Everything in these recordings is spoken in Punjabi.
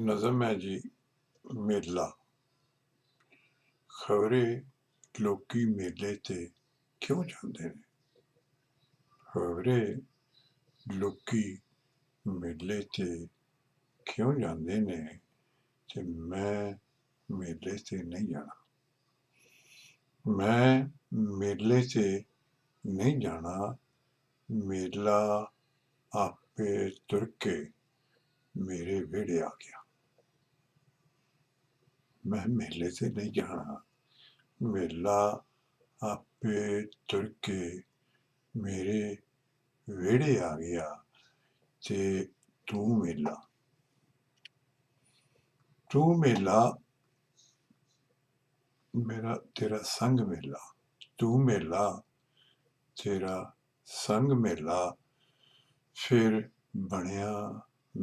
نظم ہے جی میلہ۔ خورے لوکی میلے تے کیوں جاندے نے؟ خورے لوکی میلے تے کیوں جاندے نے تے میں میلے تے نہیں جانا۔ میں میلے تے نہیں جانا، میلہ آپے تر کے میرے ویہڑے آ گیا۔ میں میلے سے نہیں جانا، میلہ آپے تر کے میرے ویہڑے آ گیا تے تو میلہ میرا تیرا سنگ میلہ، تو میلہ تیرا سنگ میلہ، پھر بنیا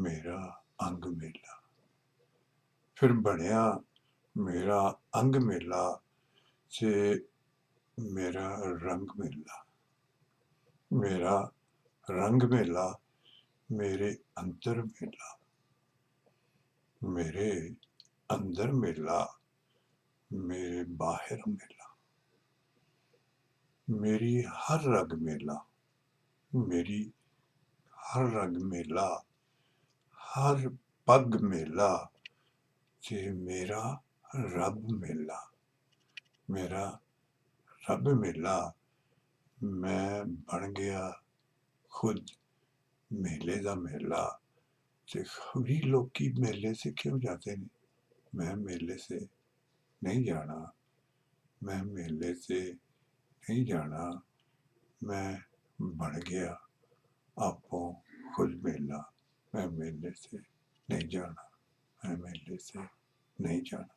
میرا انگ میلہ، پھر بنیا میرا انگ میلہ تے میرا رنگ میلہ، میرا رنگ میلہ، میرے اندر میلہ، میرے اندر میلہ، میرے باہر میلہ، میری ہر رگ میلہ، میری ہر رگ میلہ، ہر پگ میلہ تے میرا رب میلہ، میرا رب میلہ۔ میں بن گیا خود میلے دا میلہ تے خبری لوکی میلے سے کیوں جاتے ہیں؟ میں میلے سے نہیں جانا، میں میلے سے نہیں جانا، میں بن گیا آپوں خود میلہ۔ میں میلے سے نہیں جانا، میں میلے سے نہیں جانا۔